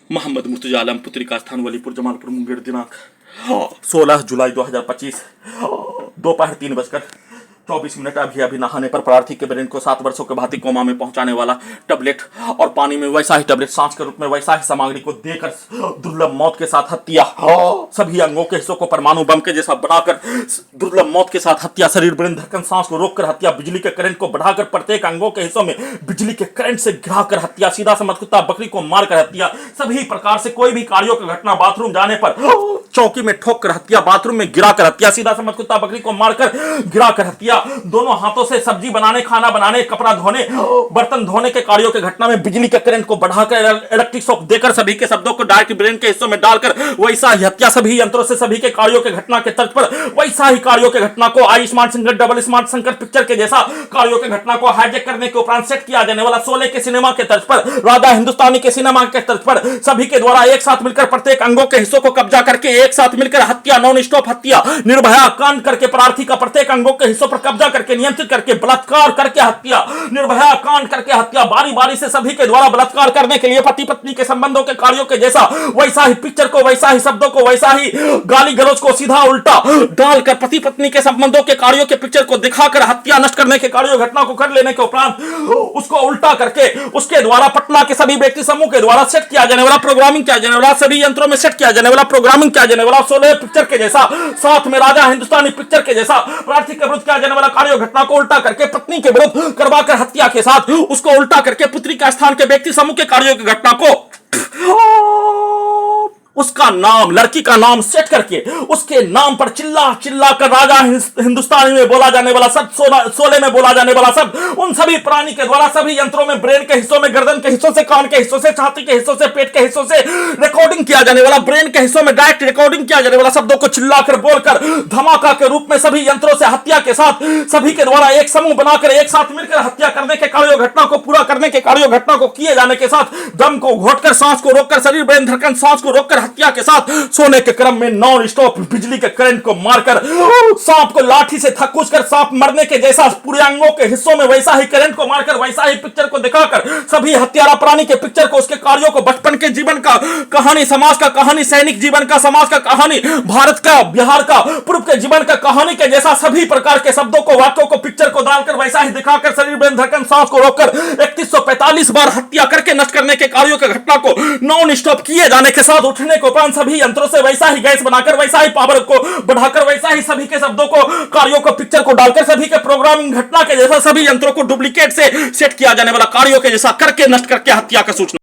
मोहम्मद मुर्तजा आलम, पुत्री का स्थान वलीपुर, जमालपुर, मुंगेर। दिनांक 16 जुलाई 2025, दोपहर 3:24। अभी नहाने पर प्रार्थी के ब्रेन को 7 वर्षों के भांति कोमा में पहुंचाने वाला टैबलेट और पानी में वैसा ही टैबलेट सांस के रूप में वैसा ही सामग्री को देकर दुर्लभ मौत के साथ हत्या। सभी अंगों के हिस्सों को परमाणु बम के जैसा बनाकर दुर्लभ मौत के साथ हत्या। शरीर, ब्रेन, धड़कन, सांस को रोककर हत्या। बिजली के करंट को बढ़ाकर प्रत्येक अंगों के हिस्सों में बिजली के करंट से गिराकर हत्या। सीधा समझ कुत्ता बकरी को मारकर हत्या। सभी प्रकार से कोई भी कार्यों की घटना, बाथरूम जाने पर चौकी में ठोक कर हत्या, बाथरूम में गिराकर हत्या, सीधा समझ कुत्ता बकरी को मारकर गिराकर हत्या। दोनों हाथों से सब्जी बनाने, खाना बनाने, कपड़ा धोने, बर्तन धोने के कार्यों के घटना में बिजली के करंट को बढ़ाकर इलेक्ट्रिक शॉक देकर सभी के शब्दों को डायरेक्ट ब्रेन के हिस्सों में डालकर वैसा ही हत्या। सभी यंत्रों से सभी के कार्यों के घटना के तर्ज पर वैसा ही कार्यों के घटना को आई स्मार्ट सिंगर, डबल स्मार्ट शंकर पिक्चर के जैसा कार्यों के घटना को हाईजेक करने के उपरांत सेट किया जाने वाला शोले के सिनेमा के तर्ज पर, राधा हिंदुस्तानी के सिनेमा के तर्ज पर सभी के द्वारा एक साथ मिलकर प्रत्येक अंगों के हिस्सों को कब्जा करके एक साथ मिलकर हत्या, नॉन स्टॉप हत्या, निर्भया कांड करके प्रार्थी का प्रत्येक अंगों के हिस्सों पर कब्जा करके, नियंत्रित करके, बलात्कार करके हत्या, निर्भया कांड करके हत्या। बारी बारी से सभी के द्वारा बलात्कार करने के लिए पति पत्नी के संबंधों के कार्यों के जैसा वैसा ही पिक्चर को, वैसा ही शब्दों को, वैसा ही गाली गलौज को सीधा उल्टा डालकर पति पत्नी के संबंधों के कार्यों के पिक्चर को दिखाकर हत्या, नष्ट करने के कार्यों घटना को कर लेने के उपरांत उसको उल्टा करके उसके द्वारा पटना के सभी व्यक्ति समूह के द्वारा सेट किया जाने वाला, प्रोग्रामिंग किया जाने वाला, सभी यंत्रों में सेट किया जाने वाला, प्रोग्रामिंग किया जाने वाला शोले पिक्चर के जैसा, साथ में राजा हिंदुस्तानी पिक्चर के जैसा प्रार्थी के विरुद्ध किया जाने वाला कार्य घटना को उल्टा करके पत्नी के विरुद्ध करवाकर हत्या के साथ उसको उल्टा करके पुत्री का स्थान के व्यक्ति समूह के कार्यों की घटना को उसका नाम, लड़की का नाम सेट करके उसके नाम पर चिल्ला चिल्ला कर राजा हिंदुस्तानी में बोला जाने वाला शब्द, शोले में बोला जाने वाला शब्द, उन सभी प्राणी के द्वारा सभी यंत्रों में ब्रेन के हिस्सों में, गर्दन के हिस्सों से, कान के हिस्सों से, छाती के हिस्सों से, पेट के हिस्सों से रिकॉर्डिंग किया जाने वाला, ब्रेन के हिस्सों में डायरेक्ट रिकॉर्डिंग किया जाने वाला शब्दों को चिल्लाकर बोलकर धमाका के रूप में सभी यंत्रों से हत्या के साथ सभी के द्वारा एक समूह बनाकर एक साथ मिलकर हत्या करने के कार्यों घटना को पूरा करने के कार्यों घटना को किए जाने के साथ दम को घोटकर, सांस को रोककर, शरीर, ब्रेन, धड़कन, सांस को रोककर हत्या के साथ सोने के क्रम में नॉन स्टॉप बिजली के करंट को मारकर सांप को लाठी से थकूच कर सांप मरने के जैसा पूरे अंगों के हिस्सों में वैसा ही करंट को मारकर वैसा ही पिक्चर को दिखाकर सभी हत्यारा प्राणी के पिक्चर को, उसके कार्यों को, बचपन के जीवन का कहानी, समाज का कहानी, सैनिक जीवन का, समाज का कहानी, भारत का, बिहार का, पूर्व के जीवन का कहानी के जैसा सभी प्रकार के शब्दों को, वाक्यों को पिक्चर को डालकर वैसा ही दिखाकर शरीर, ब्रेन, धड़कन, सांस को रोककर 3145 बार हत्या करके नष्ट करने के कार्यों के घटना को नॉन स्टॉप किए जाने के साथ उठने को उपरांत सभी यंत्रों से वैसा ही गैस बनाकर, वैसा ही पावर को बढ़ाकर, वैसा ही सभी के शब्दों को, कार्यों को, पिक्चर को डालकर सभी के प्रोग्रामिंग घटना के जैसा सभी यंत्रों को डुप्लीकेट से सेट किया जाने वाला कार्यों के जैसा करके नष्ट करके हत्या का सूचना